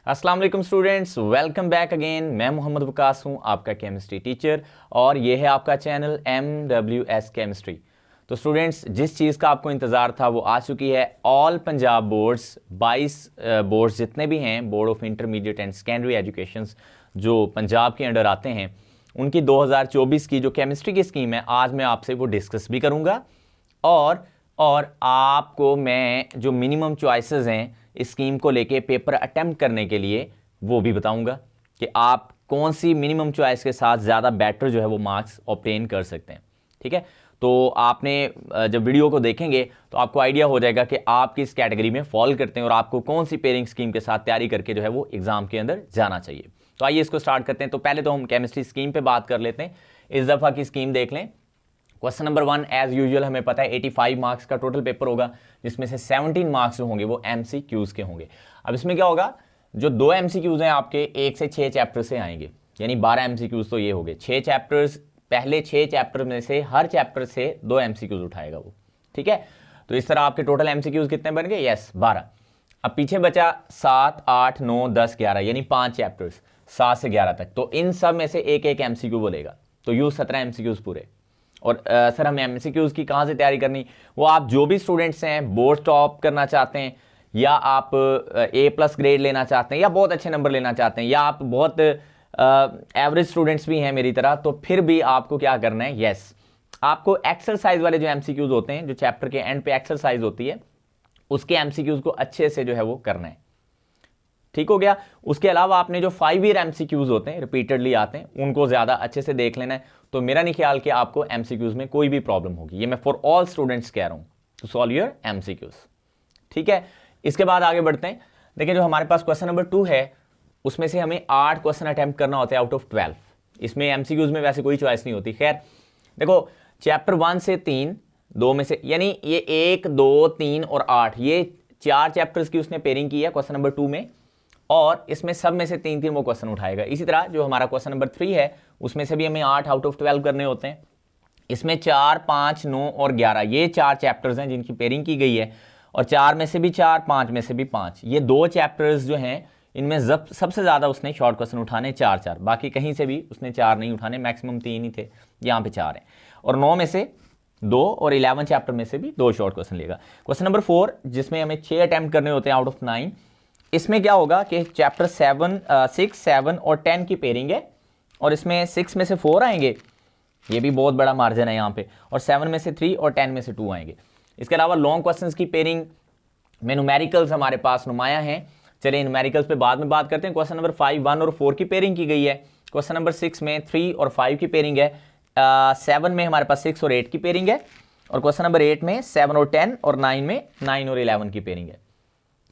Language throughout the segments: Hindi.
अस्सलाम वालेकुम स्टूडेंट्स, वेलकम बैक अगेन। मैं मोहम्मद वकास हूं, आपका केमिस्ट्री टीचर, और ये है आपका चैनल MWS केमिस्ट्री। तो स्टूडेंट्स, जिस चीज़ का आपको इंतज़ार था वो आ चुकी है। ऑल पंजाब बोर्ड्स 22 बोर्ड्स जितने भी हैं, board of intermediate and secondary education जो पंजाब के अंडर आते हैं, उनकी 2024 की जो केमिस्ट्री की स्कीम है, आज मैं आपसे वो डिस्कस भी करूँगा। और आपको मैं जो मिनिमम चॉइसेस हैं इस स्कीम को लेके पेपर अटेम्प्ट करने के लिए वो भी बताऊंगा कि आप कौन सी मिनिमम चॉइस के साथ ज़्यादा बेटर जो है वो मार्क्स ऑब्टेन कर सकते हैं। ठीक है, तो आपने जब वीडियो को देखेंगे तो आपको आइडिया हो जाएगा कि आप किस कैटेगरी में फॉल करते हैं और आपको कौन सी पेयरिंग स्कीम के साथ तैयारी करके जो है वो एग्जाम के अंदर जाना चाहिए। तो आइए इसको स्टार्ट करते हैं। तो पहले तो हम केमिस्ट्री स्कीम पे बात कर लेते हैं। इस दफ़ा की स्कीम देख लें। क्वेश्चन नंबर 1 एज यूजुअल हमें पता है 85 मार्क्स का टोटल पेपर होगा, जिसमें से 17 मार्क्स जो होंगे वो MCQs के होंगे। अब इसमें क्या होगा, जो 2 MCQs हैं आपके 1 से 6 चैप्टर से आएंगे, यानी 12 MCQs तो ये हो गए। 6 चैप्टर्स, पहले 6 चैप्टर में से हर चैप्टर से 2 MCQs उठाएगा वो। ठीक है, तो इस तरह आपके टोटल MCQs कितने बन गए? यस, 12। अब पीछे बचा 7, 8, 9, 10, 11, यानी 5 चैप्टर्स 7 से 11 तक। तो इन सब में से एक एक MCQ बोलेगा, तो यूँ 17 MCQs पूरे। और सर हमें MCQs की कहाँ से तैयारी करनी? वो आप जो भी स्टूडेंट्स हैं, बोर्ड टॉप करना चाहते हैं, या आप A+ ग्रेड लेना चाहते हैं, या बहुत अच्छे नंबर लेना चाहते हैं, या आप बहुत एवरेज स्टूडेंट्स भी हैं मेरी तरह, तो फिर भी आपको क्या करना है? यस, आपको एक्सरसाइज वाले जो MCQs होते हैं, जो चैप्टर के एंड पे एक्सरसाइज होती है, उसके MCQs को अच्छे से जो है वो करना है। ठीक हो गया। उसके अलावा आपने जो 5 ईयर MCQs होते हैं, रिपीटेडली आते हैं, उनको ज़्यादा अच्छे से देख लेना है। तो मेरा नहीं ख्याल कि आपको MCQs में कोई भी प्रॉब्लम होगी। ये मैं फॉर ऑल स्टूडेंट्स कह रहा हूँ, टू सॉल्व योर MCQs। ठीक है, इसके बाद आगे बढ़ते हैं। देखिए, जो हमारे पास क्वेश्चन नंबर 2 है, उसमें से हमें 8 क्वेश्चन अटैम्प्ट करना होता है आउट ऑफ 12। इसमें MCQs में वैसे कोई चॉइस नहीं होती। खैर देखो, चैप्टर 1 से 3, 2 में से, यानी ये 1, 2, 3 और 8, ये 4 चैप्टर्स की उसने पेयरिंग की है क्वेश्चन नंबर 2 में, और इसमें सब में से 3-3 वो क्वेश्चन उठाएगा। इसी तरह जो हमारा क्वेश्चन नंबर 3 है, उसमें से भी हमें 8 आउट ऑफ 12 करने होते हैं। इसमें 4, 5, 9 और 11, ये 4 चैप्टर्स हैं जिनकी पेयरिंग की गई है, और 4 में से भी 4, 5 में से भी 5। ये 2 चैप्टर्स जो हैं, इनमें सबसे ज़्यादा उसने शॉर्ट क्वेश्चन उठाने 4-4, बाकी कहीं से भी उसने 4 नहीं उठाने, मैक्सिमम 3 ही थे, यहाँ पे 4 हैं। और 9 में से 2 और 11 चैप्टर में से भी 2 शॉर्ट क्वेश्चन लेगा। क्वेश्चन नंबर 4, जिसमें हमें 6 अटैम्प्ट करने होते हैं आउट ऑफ 9, इसमें क्या होगा कि चैप्टर 6, 7 और 10 की पेयरिंग है, और इसमें 6 में से 4 आएंगे, ये भी बहुत बड़ा मार्जिन है यहाँ पे, और 7 में से 3 और 10 में से 2 आएंगे। इसके अलावा लॉन्ग क्वेश्चंस की पेयरिंग में न्यूमेरिकल्स हमारे पास नुमाया हैं। चलिए न्यूमेरिकल्स पे बाद में बात करते हैं। क्वेश्चन नंबर 5, 1 और 4 की पेयरिंग की गई है। क्वेश्चन नंबर 6 में 3 और 5 की पेयरिंग है। 7 में हमारे पास 6 और 8 की पेयरिंग है, और क्वेश्चन नंबर 8 में 7 और 10, और 9 में 9 और 11 की पेयरिंग है।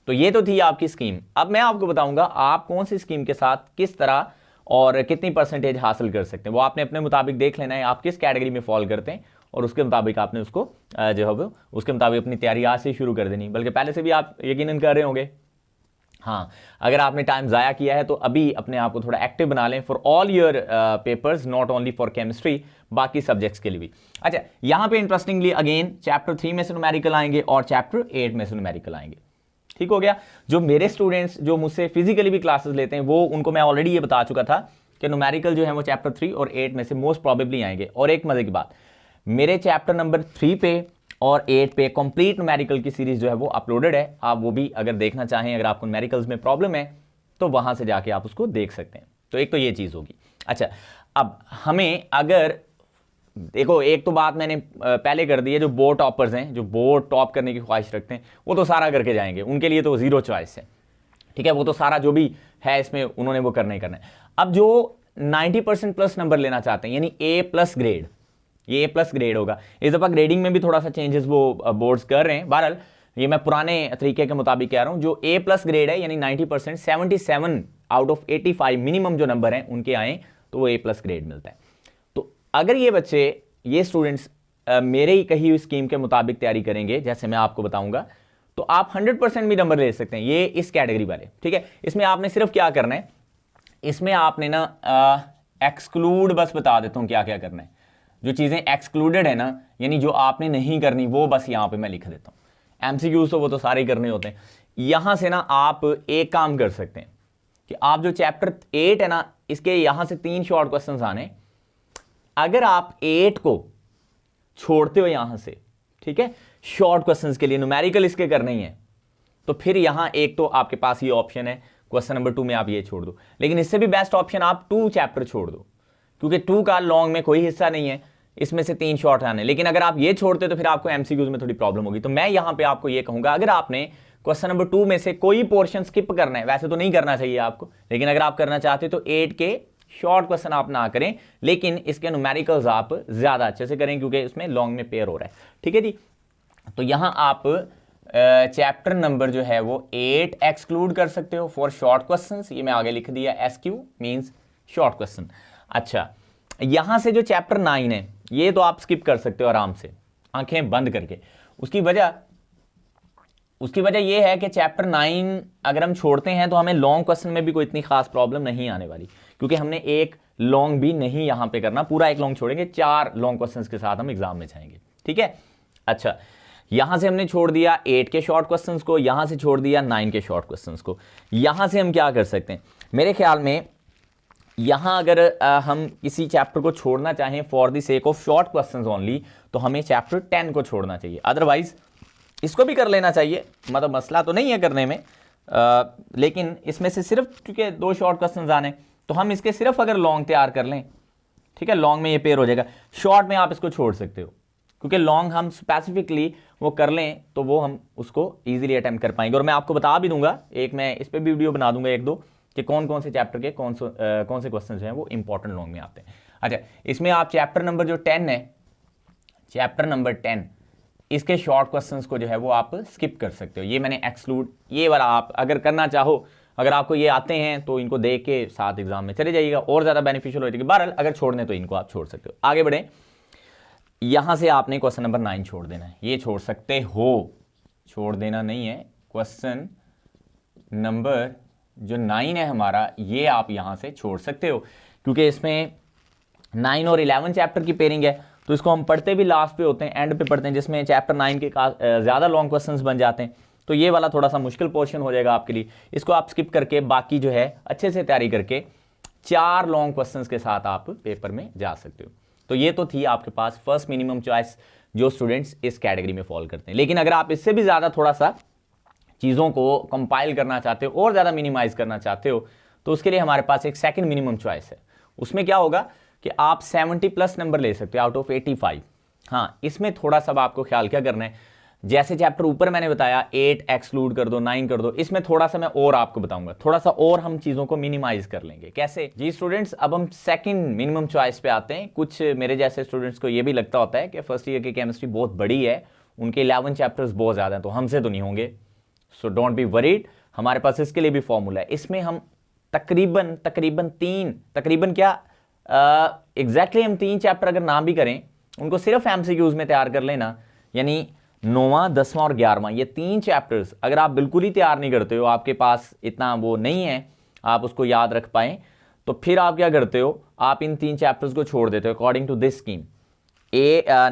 तो ये तो थी आपकी स्कीम। अब मैं आपको बताऊंगा आप कौन सी स्कीम के साथ किस तरह और कितनी परसेंटेज हासिल कर सकते हैं। वो आपने अपने मुताबिक देख लेना है, आप किस कैटेगरी में फॉल करते हैं, और उसके मुताबिक आपने उसको जो है उसके मुताबिक अपनी तैयारी आज से शुरू कर देनी, बल्कि पहले से भी आप यकीनन कर रहे होंगे। हाँ, अगर आपने टाइम ज़ाया किया है तो अभी अपने आप को थोड़ा एक्टिव बना लें for all your papers, not only for chemistry, बाकी सब्जेक्ट्स के लिए भी। अच्छा, यहाँ पे इंटरेस्टिंगली अगेन चैप्टर 3 में से न्यूमेरिकल आएंगे और चैप्टर 8 में से न्यूमेरिकल आएंगे। ठीक हो गया। जो मेरे स्टूडेंट्स जो मुझसे फिजिकली भी क्लासेस लेते हैं, वो उनको मैं ऑलरेडी ये बता चुका था कि न्यूमेरिकल जो है वो चैप्टर 3 और 8 में से मोस्ट प्रॉबेबली आएंगे। और एक मजे की बात, मेरे चैप्टर नंबर 3 पे और 8 पे कंप्लीट न्यूमेरिकल की सीरीज जो है वो अपलोडेड है। आप वो भी अगर देखना चाहें, अगर आपको न्यूमेरिकल्स में प्रॉब्लम है तो वहां से जाके आप उसको देख सकते हैं। तो एक तो ये चीज होगी। अच्छा, अब हमें अगर देखो, एक तो बात मैंने पहले कर दी है, जो बोर्ड टॉपर्स हैं, जो बोर्ड टॉप करने की ख्वाहिश रखते हैं, वो तो सारा करके जाएंगे, उनके लिए तो 0 चॉइस है। ठीक है, वो तो सारा जो भी है इसमें उन्होंने वो करना ही करना है। अब जो 90% प्लस नंबर लेना चाहते हैं, यानी A+ ग्रेड, ये A+ ग्रेड होगा। इस दफ़ा ग्रेडिंग में भी थोड़ा सा चेंजेस वो बोर्ड्स कर रहे हैं। बहरहाल ये मैं पुराने तरीके के मुताबिक कह रहा हूँ। जो A+ ग्रेड है, यानी 90%, 77 आउट ऑफ 85 मिनिमम जो नंबर हैं उनके आए, तो वो A+ ग्रेड मिलता है। अगर ये बच्चे, ये स्टूडेंट्स मेरे ही कही हुई स्कीम के मुताबिक तैयारी करेंगे, जैसे मैं आपको बताऊंगा, तो आप 100% भी नंबर ले सकते हैं, ये इस कैटेगरी वाले। ठीक है, इसमें आपने सिर्फ क्या करना है, इसमें आपने ना एक्सक्लूड, बस बता देता हूं क्या क्या करना है। जो चीज़ें एक्सक्लूडेड है ना, यानी जो आपने नहीं करनी, वो बस यहाँ पे मैं लिख देता हूँ। MCQs तो वो तो सारे करने होते हैं। यहां से ना आप एक काम कर सकते हैं, कि आप जो चैप्टर 8 है ना, इसके यहां से 3 शॉर्ट क्वेश्चंस आने, अगर आप 8 को छोड़ते हो यहां से, ठीक है, शॉर्ट क्वेश्चंस के लिए न्यूमेरिकल इसके करने ही है, तो फिर यहां एक तो आपके पास ये ऑप्शन है क्वेश्चन नंबर 2 में आप ये छोड़ दो, लेकिन इससे भी बेस्ट ऑप्शन आप 2 चैप्टर छोड़ दो, क्योंकि 2 का लॉन्ग में कोई हिस्सा नहीं है, इसमें से 3 शॉर्ट आने। लेकिन अगर आप ये छोड़ते तो फिर आपको एमसीक्यूज में थोड़ी प्रॉब्लम होगी। तो मैं यहां पे आपको ये कहूंगा, अगर आपने क्वेश्चन नंबर 2 में से कोई पोर्शन स्किप करना है, वैसे तो नहीं करना चाहिए आपको, लेकिन अगर आप करना चाहते हो तो 8 के शॉर्ट क्वेश्चन आप ना करें, लेकिन इसके न्यूमेरिकल्स आप ज्यादा अच्छे से करें, क्योंकि इसमें लॉन्ग में पेयर हो रहा है। ठीक है जी, तो यहां आप चैप्टर नंबर जो है वो 8 एक्सक्लूड कर सकते हो फॉर शॉर्ट क्वेश्चंस। ये मैं आगे लिख दिया, एसक्यू मींस शॉर्ट क्वेश्चन। अच्छा, यहां से जो चैप्टर 9 है ये तो आप स्किप कर सकते हो आराम से, आंखें बंद करके। उसकी वजह यह है कि चैप्टर 9 अगर हम छोड़ते हैं तो हमें लॉन्ग क्वेश्चन में भी कोई इतनी खास प्रॉब्लम नहीं आने वाली, क्योंकि हमने एक लॉन्ग भी नहीं यहां पे करना, पूरा एक लॉन्ग छोड़ेंगे, 4 लॉन्ग क्वेश्चंस के साथ हम एग्जाम में जाएंगे। ठीक है, अच्छा, यहां से हमने छोड़ दिया 8 के शॉर्ट क्वेश्चंस को, यहां से छोड़ दिया 9 के शॉर्ट क्वेश्चंस को। यहां से हम क्या कर सकते हैं, मेरे ख्याल में यहां अगर हम किसी चैप्टर को छोड़ना चाहें for the sake of short questions only, तो हमें चैप्टर 10 को छोड़ना चाहिए, अदरवाइज इसको भी कर लेना चाहिए, मतलब मसला तो नहीं है करने में, लेकिन इसमें से सिर्फ क्योंकि 2 शॉर्ट क्वेश्चंस आने, तो हम इसके सिर्फ अगर लॉन्ग तैयार कर लें, ठीक है, लॉन्ग में ये पेयर हो जाएगा। शॉर्ट में आप इसको छोड़ सकते हो, क्योंकि लॉन्ग हम स्पेसिफिकली वो कर लें तो वो हम उसको इजीली अटेम्प्ट कर पाएंगे। और मैं आपको बता भी दूंगा, एक मैं इस पर भी वीडियो बना दूंगा 1-2, कि कौन कौन से चैप्टर के कौन से क्वेश्चन जो हैं वो इंपॉर्टेंट लॉन्ग में आते हैं। अच्छा, इसमें आप चैप्टर नंबर जो 10 है, चैप्टर नंबर 10, इसके शॉर्ट क्वेश्चंस को जो है वो आप स्किप कर सकते हो। ये मैंने एक्सक्लूड, ये वाला आप अगर करना चाहो, अगर आपको ये आते हैं तो इनको देख के साथ एग्जाम में चले जाइएगा, और ज़्यादा बेनिफिशियल हो जाएगी। बहरहाल अगर छोड़ने तो इनको आप छोड़ सकते हो। आगे बढ़े, यहां से आपने क्वेश्चन नंबर 9 छोड़ देना है, ये छोड़ सकते हो, छोड़ देना नहीं है। क्वेश्चन नंबर जो 9 है हमारा, ये आप यहां से छोड़ सकते हो, क्योंकि इसमें 9 और 11 चैप्टर की पेयरिंग है, तो इसको हम पढ़ते भी लास्ट पे होते हैं, एंड पे पढ़ते हैं, जिसमें चैप्टर 9 के ज़्यादा लॉन्ग क्वेश्चंस बन जाते हैं। तो ये वाला थोड़ा सा मुश्किल पोर्शन हो जाएगा आपके लिए, इसको आप स्किप करके बाकी जो है अच्छे से तैयारी करके 4 लॉन्ग क्वेश्चंस के साथ आप पेपर में जा सकते हो। तो ये तो थी आपके पास फर्स्ट मिनिमम चॉइस जो स्टूडेंट्स इस कैटेगरी में फॉलो करते हैं। लेकिन अगर आप इससे भी ज़्यादा थोड़ा सा चीज़ों को कंपाइल करना चाहते हो और ज़्यादा मिनिमाइज करना चाहते हो, तो उसके लिए हमारे पास एक सेकंड मिनिमम चॉइस है। उसमें क्या होगा कि आप 70+ नंबर ले सकते हो आउट ऑफ 85। हाँ, इसमें थोड़ा सा आपको ख्याल क्या करना है, जैसे चैप्टर ऊपर मैंने बताया 8 एक्सक्लूड कर दो, 9 कर दो, इसमें थोड़ा सा मैं और आपको बताऊंगा, थोड़ा सा और हम चीज़ों को मिनिमाइज कर लेंगे। कैसे जी स्टूडेंट्स, अब हम सेकंड मिनिमम चॉइस पे आते हैं। कुछ मेरे जैसे स्टूडेंट्स को ये भी लगता होता है कि फर्स्ट ईयर की केमिस्ट्री बहुत बड़ी है, उनके 11 चैप्टर्स बहुत ज़्यादा हैं, तो हमसे तो नहीं होंगे। सो डोंट बी वरीड, हमारे पास इसके लिए भी फॉर्मूला है। इसमें हम तकरीबन एग्जैक्टली हम 3 चैप्टर अगर ना भी करें, उनको सिर्फ एमसीक्यूज में तैयार कर लेना, यानी 9वां, 10वां और 11वां, ये 3 चैप्टर्स अगर आप बिल्कुल ही तैयार नहीं करते हो, आपके पास इतना वो नहीं है आप उसको याद रख पाएं, तो फिर आप क्या करते हो, आप इन 3 चैप्टर्स को छोड़ देते हो अकॉर्डिंग टू दिस स्कीम।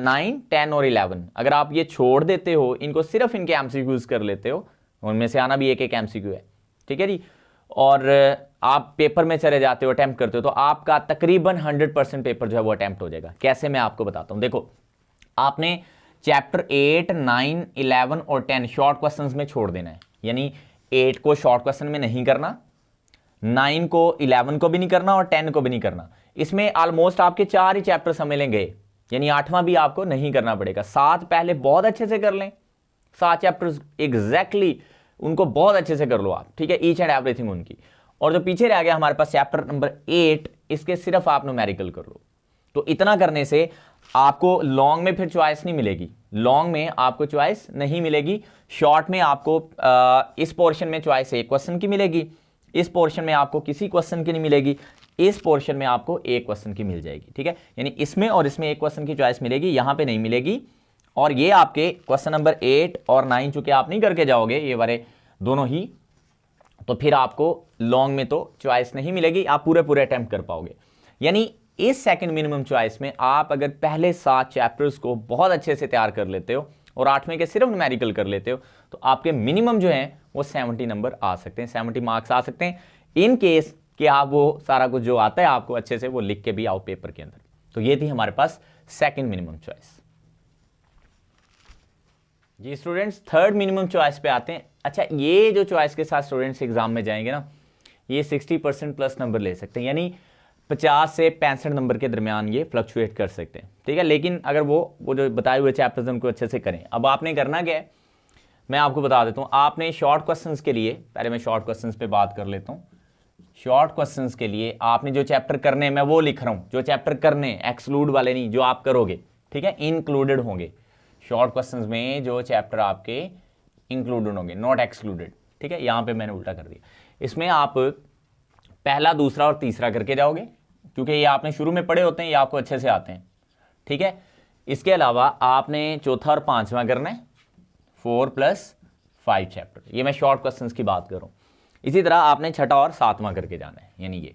9, 10 और 11 अगर आप ये छोड़ देते हो, इनको सिर्फ इनके एमसीक्यूज कर लेते हो, उनमें से आना भी एक एमसीक्यू है, ठीक है जी, और आप पेपर में चले जाते हो, अटेम्प्ट करते हो, तो आपका तकरीबन 100% पेपर जो है वो अटेम्प्ट हो जाएगा। कैसे, मैं आपको बताता हूं। देखो, आपने चैप्टर 8, 9, 11 और 10 शॉर्ट क्वेश्चंस में छोड़ देना है, यानी 8 को शॉर्ट क्वेश्चन में नहीं करना, 9 को, 11 को भी नहीं करना और 10 को भी नहीं करना। इसमें ऑलमोस्ट आपके 4 ही चैप्टर समझ गए, यानी 8वां भी आपको नहीं करना पड़ेगा। 7 पहले बहुत अच्छे से कर लें, 7 चैप्टर्स एग्जैक्टली उनको बहुत अच्छे से कर लो आप, ठीक है, ईच एंड एवरीथिंग उनकी। और जो पीछे रह गया हमारे पास चैप्टर नंबर 8, इसके सिर्फ आप न्यूमेरिकल कर लो। तो इतना करने से आपको लॉन्ग में फिर चॉइस नहीं मिलेगी, लॉन्ग में आपको चॉइस नहीं मिलेगी। शॉर्ट में आपको इस पोर्शन में चॉइस एक क्वेश्चन की मिलेगी, इस पोर्शन में आपको किसी क्वेश्चन की नहीं मिलेगी, इस पोर्शन में आपको एक क्वेश्चन की मिल जाएगी, ठीक है, यानी इसमें और इसमें एक क्वेश्चन की चॉइस मिलेगी, यहां पे नहीं मिलेगी। और ये आपके क्वेश्चन नंबर 8 और 9 चूंकि आप नहीं करके जाओगे ये वाले दोनों ही, तो फिर आपको लॉन्ग में तो चॉइस नहीं मिलेगी, आप पूरे अटेम्प्ट कर पाओगे। यानी इस सेकंड मिनिमम चॉइस में आप अगर पहले 7 चैप्टर्स को बहुत अच्छे से तैयार कर लेते हो और 8वें के सिर्फ न्यूमेरिकल कर लेते हो, तो आपके मिनिमम जो है वो 70 नंबर आ सकते हैं, 70 मार्क्स आ सकते हैं। इन केस कि आप वो सारा कुछ जो आता है आपको अच्छे से वो लिख के भी आओ पेपर के अंदर। तो ये थी हमारे पास सेकंड मिनिमम चॉइस। जी स्टूडेंट्स, थर्ड मिनिमम चॉइस पे आते हैं। अच्छा, ये जो चॉइस के साथ स्टूडेंट्स एग्जाम में जाएंगे ना, ये 60% प्लस नंबर ले सकते हैं, यानी 50 से 65 नंबर के दरमियान ये फ्लक्चुएट कर सकते हैं, ठीक है। लेकिन अगर वो जो बताए हुए चैप्टर्स उनको अच्छे से करें। अब आपने करना क्या है, मैं आपको बता देता हूँ। आपने शॉर्ट क्वेश्चंस के लिए, पहले मैं शॉर्ट क्वेश्चंस पे बात कर लेता हूँ। शॉर्ट क्वेश्चंस के लिए आपने जो चैप्टर करने हैं, मैं वो लिख रहा हूँ, जो चैप्टर करने हैं, एक्सक्लूड वाले नहीं, जो आप करोगे, ठीक है, इंक्लूडेड होंगे। शॉर्ट क्वेश्चंस में जो चैप्टर आपके इंक्लूडेड होंगे, नॉट एक्सक्लूडेड, ठीक है। यहाँ पे मैंने उल्टा कर दिया। इसमें आप पहला, दूसरा और तीसरा करके जाओगे, क्योंकि ये आपने शुरू में पढ़े होते हैं, ये आपको अच्छे से आते हैं, ठीक है। इसके अलावा आपने चौथा और पांचवा करना है, 4+5 चैप्टर। ये मैं शॉर्ट क्वेश्चंस की बात कर रहा हूँ। इसी तरह आपने छठा और सातवां करके जाना है, यानी ये।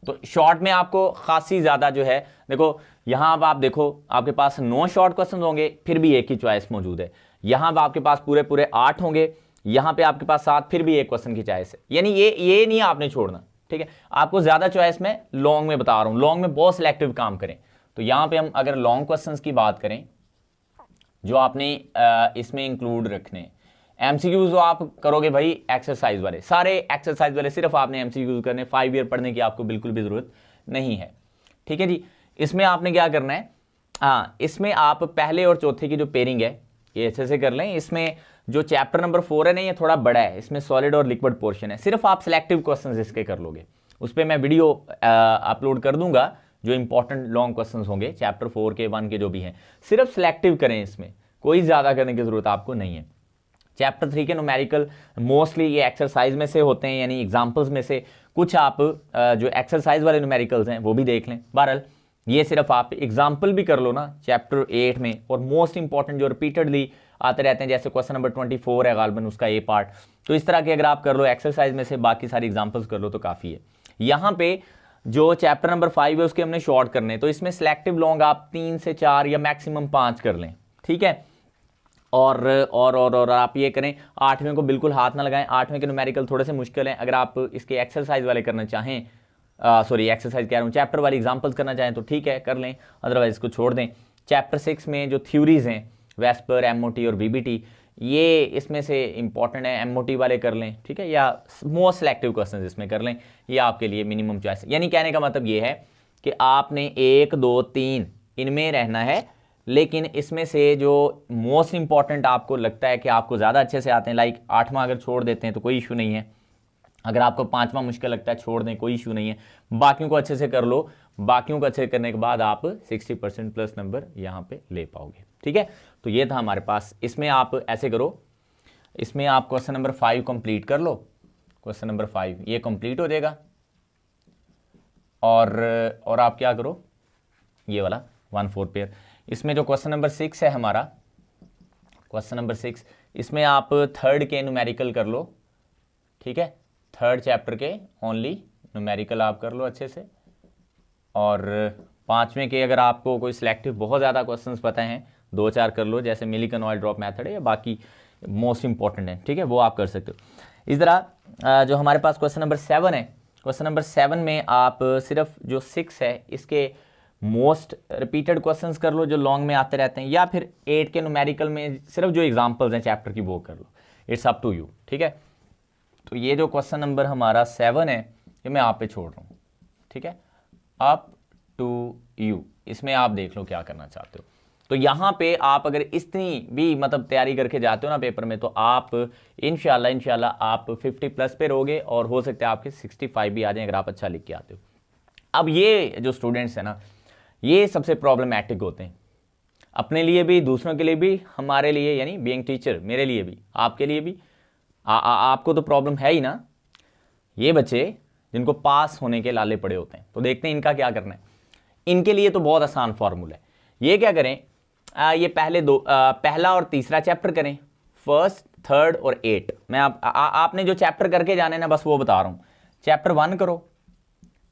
तो शॉर्ट में आपको खासी ज्यादा जो है, देखो यहां अब आप देखो, आपके पास 9 शॉर्ट क्वेश्चन होंगे, फिर भी एक ही चॉइस मौजूद है। यहां अब आपके पास पूरे पूरे 8 होंगे, यहां पे आपके पास 7, फिर भी एक क्वेश्चन की चॉइस है। यानी ये नहीं आपने छोड़ना, ठीक है। आपको ज्यादा चॉइस में लॉन्ग में बता रहा हूं, लॉन्ग में बहुत सिलेक्टिव काम करें। तो यहां पे हम अगर लॉन्ग क्वेश्चन की बात करें, जो आपने इसमें इंक्लूड रखने, एमसीक्यूज जो आप करोगे भाई, एक्सरसाइज वाले, सारे एक्सरसाइज वाले सिर्फ आपने एमसीक्यूज करने, 5 ईयर पढ़ने की आपको बिल्कुल भी जरूरत नहीं है, ठीक है जी। इसमें आपने क्या करना है, हाँ, इसमें आप पहले और चौथे की जो पेयरिंग है ये अच्छे से कर लें। इसमें जो चैप्टर नंबर 4 है ना, ये थोड़ा बड़ा है, इसमें सॉलिड और लिक्विड पोर्शन है। सिर्फ आप सिलेक्टिव क्वेश्चन इसके कर लोगे, उस पर मैं वीडियो अपलोड कर दूंगा, जो इंपॉर्टेंट लॉन्ग क्वेश्चन होंगे चैप्टर 4 के 1 के जो भी हैं, सिर्फ सिलेक्टिव करें, इसमें कोई ज्यादा करने की जरूरत आपको नहीं है। चैप्टर 3 के न्यूमेरिकल मोस्टली ये एक्सरसाइज में से होते हैं, यानी एग्जाम्पल्स में से कुछ आप जो एक्सरसाइज वाले न्यूमेरिकल्स हैं वो भी देख लें। बहरहाल ये सिर्फ आप एग्जाम्पल भी कर लो ना चैप्टर 8 में, और मोस्ट इंपॉर्टेंट जो रिपीटेडली आते रहते हैं, जैसे क्वेश्चन नंबर 24 है गालबन उसका ए पार्ट, तो इस तरह के अगर आप कर लो एक्सरसाइज में से, बाकी सारी एग्जाम्पल्स कर लो तो काफ़ी है। यहाँ पे जो चैप्टर नंबर 5 है उसके हमने शॉर्ट करने, तो इसमें सिलेक्टिव लॉन्ग आप 3 से 4 या मैक्सिमम 5 कर लें, ठीक है। और आप ये करें, 8वें को बिल्कुल हाथ ना लगाएं। 8वें के न्यूमेरिकल थोड़े से मुश्किल हैं, अगर आप इसके एक्सरसाइज वाले करना चाहें, सॉरी एक्सरसाइज कह रहा हूँ, चैप्टर वाली एग्जांपल्स करना चाहें तो ठीक है कर लें, अदरवाइज इसको छोड़ दें। चैप्टर 6 में जो थ्योरीज हैं, वेस्पर, एमओटी और वीबीटी, ये इसमें से इंपॉर्टेंट है, एमओटी वाले कर लें, ठीक है, या मोस्ट सिलेक्टिव क्वेश्चन इसमें कर लें, ये आपके लिए मिनिमम चॉइस। यानी कहने का मतलब ये है कि आपने 1, 2, 3 इनमें रहना है, लेकिन इसमें से जो मोस्ट इंपॉर्टेंट आपको लगता है कि आपको ज़्यादा अच्छे से आते हैं, लाइक 8वां अगर छोड़ देते हैं तो कोई इशू नहीं है, अगर आपको 5वां मुश्किल लगता है छोड़ दें, कोई इशू नहीं है, बाकियों को अच्छे से कर लो। बाकियों को अच्छे करने के बाद आप 60% प्लस नंबर यहाँ पे ले पाओगे, ठीक है। तो ये था हमारे पास। इसमें आप ऐसे करो, इसमें आप क्वेश्चन नंबर 5 कंप्लीट कर लो, क्वेश्चन नंबर 5 ये कंप्लीट हो जाएगा, और आप क्या करो, ये वाला 1/4 पेयर। इसमें जो क्वेश्चन नंबर 6 है हमारा, क्वेश्चन नंबर 6, इसमें आप 3rd के न्यूमेरिकल कर लो, ठीक है, 3rd चैप्टर के ओनली न्यूमेरिकल आप कर लो अच्छे से। और 5वें के अगर आपको कोई सिलेक्टिव बहुत ज़्यादा क्वेश्चंस पता हैं, 2-4 कर लो, जैसे मिलिकन-ऑयल ड्रॉप मेथड है, या बाकी मोस्ट इंपॉर्टेंट है, ठीक है, वो आप कर सकते हो। इस तरह जो हमारे पास क्वेश्चन नंबर 7 है, क्वेश्चन नंबर 7 में आप सिर्फ जो 6 है इसके मोस्ट रिपीटेड क्वेश्चंस कर लो, जो लॉन्ग में आते रहते हैं, या फिर 8 के न्यूमेरिकल में सिर्फ जो एग्जांपल्स हैं चैप्टर की वो कर लो, इट्स अप टू यू, ठीक है। तो ये जो क्वेश्चन नंबर हमारा 7 है ये मैं आप पे छोड़ रहा हूँ, ठीक है, अप टू यू, इसमें आप देख लो क्या करना चाहते हो। तो यहाँ पे आप अगर इतनी भी मतलब तैयारी करके जाते हो ना पेपर में, तो आप इंशाल्लाह आप 50+ पे रहोगे, और हो सकता है आपके 65 भी आ जाएं अगर आप अच्छा लिख के आते हो। अब ये जो स्टूडेंट्स हैं ना, ये सबसे प्रॉब्लमेटिक होते हैं, अपने लिए भी, दूसरों के लिए भी, हमारे लिए, यानी बीइंग टीचर, मेरे लिए भी, आपके लिए भी। आपको तो प्रॉब्लम है ही ना। ये बच्चे जिनको पास होने के लाले पड़े होते हैं, तो देखते हैं इनका क्या करना है। इनके लिए तो बहुत आसान फॉर्मूला है। ये क्या करें, ये पहला और तीसरा चैप्टर करें, 1st, 3rd और 8। मैं आपने जो चैप्टर करके जाने ना, बस वो बता रहा हूँ। चैप्टर 1 करो,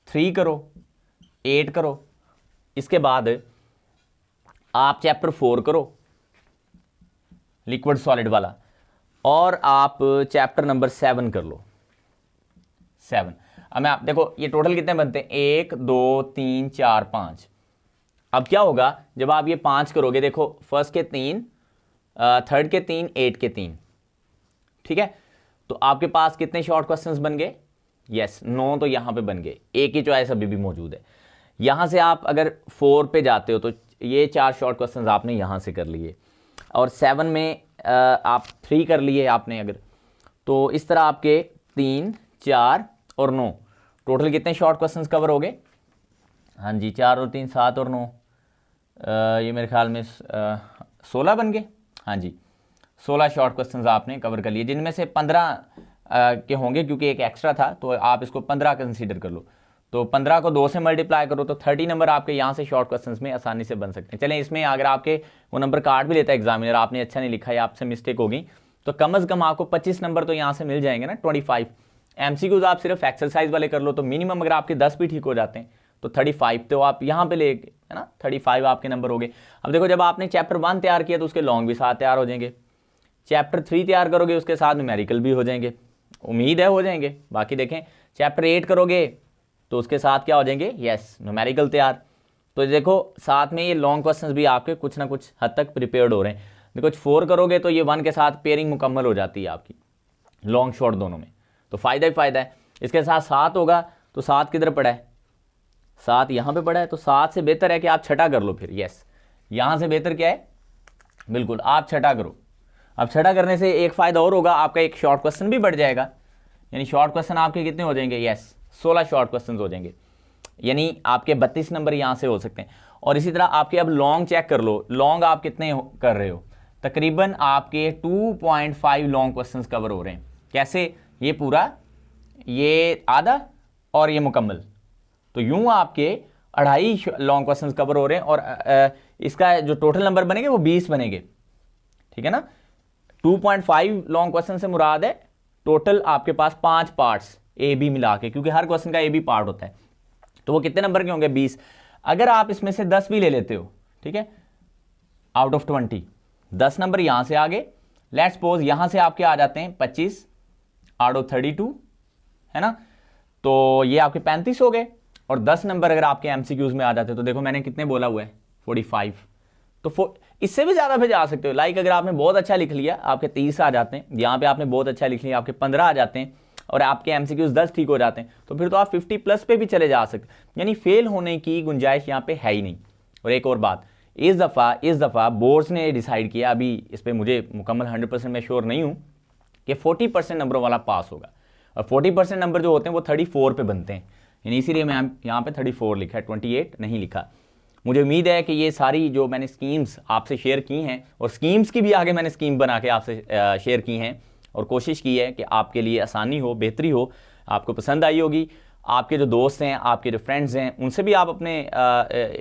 3 करो, 8 करो, इसके बाद आप चैप्टर 4 करो, लिक्विड सॉलिड वाला, और आप चैप्टर नंबर 7 कर लो। 7। अब मैं आप देखो ये टोटल कितने बनते हैं, 1 2 3 4 5। अब क्या होगा जब आप ये 5 करोगे, देखो फर्स्ट के 3, थर्ड के 3, 8 के 3, ठीक है। तो आपके पास कितने शॉर्ट क्वेश्चंस बन गए, यस 9 तो यहां पे बन गए, एक ही चॉइस अभी भी मौजूद है। यहां से आप अगर 4 पे जाते हो तो ये 4 शॉर्ट क्वेश्चंस आपने यहां से कर लिए, और 7 में आप 3 कर लिए आपने अगर, तो इस तरह आपके 3 4 और 9 टोटल कितने शॉर्ट क्वेश्चंस कवर हो गए, हाँ जी 4 और 3 7 और 9, ये मेरे ख्याल में 16 बन गए, हाँ जी 16 शॉर्ट क्वेश्चंस आपने कवर कर लिए, जिनमें से 15 के होंगे क्योंकि एक एक्स्ट्रा था, तो आप इसको 15 कंसीडर कर लो। तो 15 को 2 से मल्टीप्लाई करो तो 30 नंबर आपके यहाँ से शॉर्ट क्वेश्चंस में आसानी से बन सकते हैं। चलें, इसमें अगर आपके वो नंबर काट भी लेता है एग्जामिनर, आपने अच्छा नहीं लिखा या आपसे मिस्टेक होगी, तो कम से कम आपको 25 नंबर तो यहाँ से मिल जाएंगे ना, 25। एमसीक्यूज आप सिर्फ एक्सरसाइज वाले कर लो तो मिनिमम अगर आपके 10 भी ठीक हो जाते हैं तो 35 तो आप यहाँ पे ले है ना, 35 आपके नंबर हो गए। अब देखो जब आपने चैप्टर 1 तैयार किया तो उसके लॉन्ग भी साथ तैयार हो जाएंगे, चैप्टर 3 तैयार करोगे उसके साथ न्यूमेरिकल भी हो जाएंगे, उम्मीद है हो जाएंगे। बाकी देखें चैप्टर 8 करोगे तो उसके साथ क्या हो जाएंगे, यस न्यूमेरिकल तैयार। तो देखो साथ में ये लॉन्ग क्वेश्चंस भी आपके कुछ ना कुछ हद तक प्रिपेयर्ड हो रहे हैं। देखो 4 करोगे तो ये 1 के साथ पेयरिंग मुकम्मल हो जाती है आपकी लॉन्ग शॉर्ट दोनों में, तो फ़ायदा ही फ़ायदा है। इसके साथ 7 होगा तो 7 किधर पड़ा है, 7 यहाँ पे पड़ा है, तो 7 से बेहतर है कि आप छठा कर लो फिर, यस यहाँ से बेहतर क्या है, बिल्कुल आप छठा करो। अब छठा करने से एक फ़ायदा और होगा, आपका एक शॉर्ट क्वेश्चन भी बढ़ जाएगा, यानी शॉर्ट क्वेश्चन आपके कितने हो जाएंगे, यस 16 शॉर्ट क्वेश्चन हो जाएंगे, यानी आपके 32 नंबर यहाँ से हो सकते हैं। और इसी तरह आपके अब लॉन्ग चेक कर लो, लॉन्ग आप कितने कर रहे हो, तकरीबन आपके 2.5 लॉन्ग क्वेश्चन कवर हो रहे हैं। कैसे, ये पूरा, ये आधा और ये मुकम्मल, तो यूं आपके 2.5 लॉन्ग क्वेश्चन कवर हो रहे हैं, और इसका जो टोटल नंबर बनेंगे वो 20 बनेंगे, ठीक है ना। 2.5 लॉन्ग क्वेश्चन से मुराद है टोटल आपके पास 5 पार्ट्स ए बी मिला के, क्योंकि हर क्वेश्चन का ए बी पार्ट होता है, तो वो कितने नंबर के होंगे, 20। अगर आप इसमें से 10 भी ले लेते हो, ठीक है, आउट ऑफ 20 10 नंबर यहां से आगे, लेट्स सपोज यहां से आपके आ जाते हैं 25 आउट ऑफ 32, है ना, तो ये आपके 35 हो गए। और 10 नंबर अगर आपके एमसीक्यूज में आ जाते तो देखो मैंने कितने बोला हुआ है, 45, तो इससे भी ज्यादा पे जा सकते हो। लाइक अगर आपने बहुत अच्छा लिख लिया आपके 30 आ जाते हैं, यहाँ पे आपने बहुत अच्छा लिख लिया आपके 15 आ जाते हैं, और आपके एमसीक्यूज 10 ठीक हो जाते हैं, तो फिर तो आप 50+ पे भी चले जा सकते, यानी फेल होने की गुंजाइश यहाँ पे है ही नहीं। और एक और बात, इस दफ़ा बोर्ड्स ने डिसाइड किया, अभी इस पर मुझे मुकम्मल 100% मैं श्योर नहीं हूँ कि 40% नंबरों वाला पास होगा, और 40% नंबर जो होते हैं वो 34 पे बनते हैं, यानी इसीलिए मैं यहाँ पे 34 लिखा है, 28 नहीं लिखा। मुझे उम्मीद है कि ये सारी जो मैंने स्कीम्स आपसे शेयर की हैं, और स्कीम्स की भी आगे मैंने स्कीम बना के आपसे शेयर की हैं, और कोशिश की है कि आपके लिए आसानी हो, बेहतरी हो, आपको पसंद आई होगी। आपके जो दोस्त हैं, आपके जो फ्रेंड्स हैं, उनसे भी आप अपने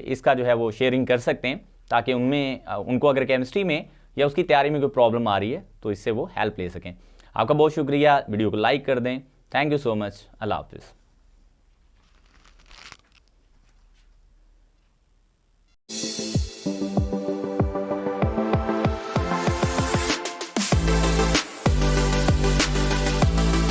इसका जो है वो शेयरिंग कर सकते हैं, ताकि उनमें उनको अगर केमिस्ट्री में या उसकी तैयारी में कोई प्रॉब्लम आ रही है तो इससे वो हेल्प ले सकें। आपका बहुत शुक्रिया, वीडियो को लाइक कर दें। थैंक यू सो मच, अल्लाह हाफिज़।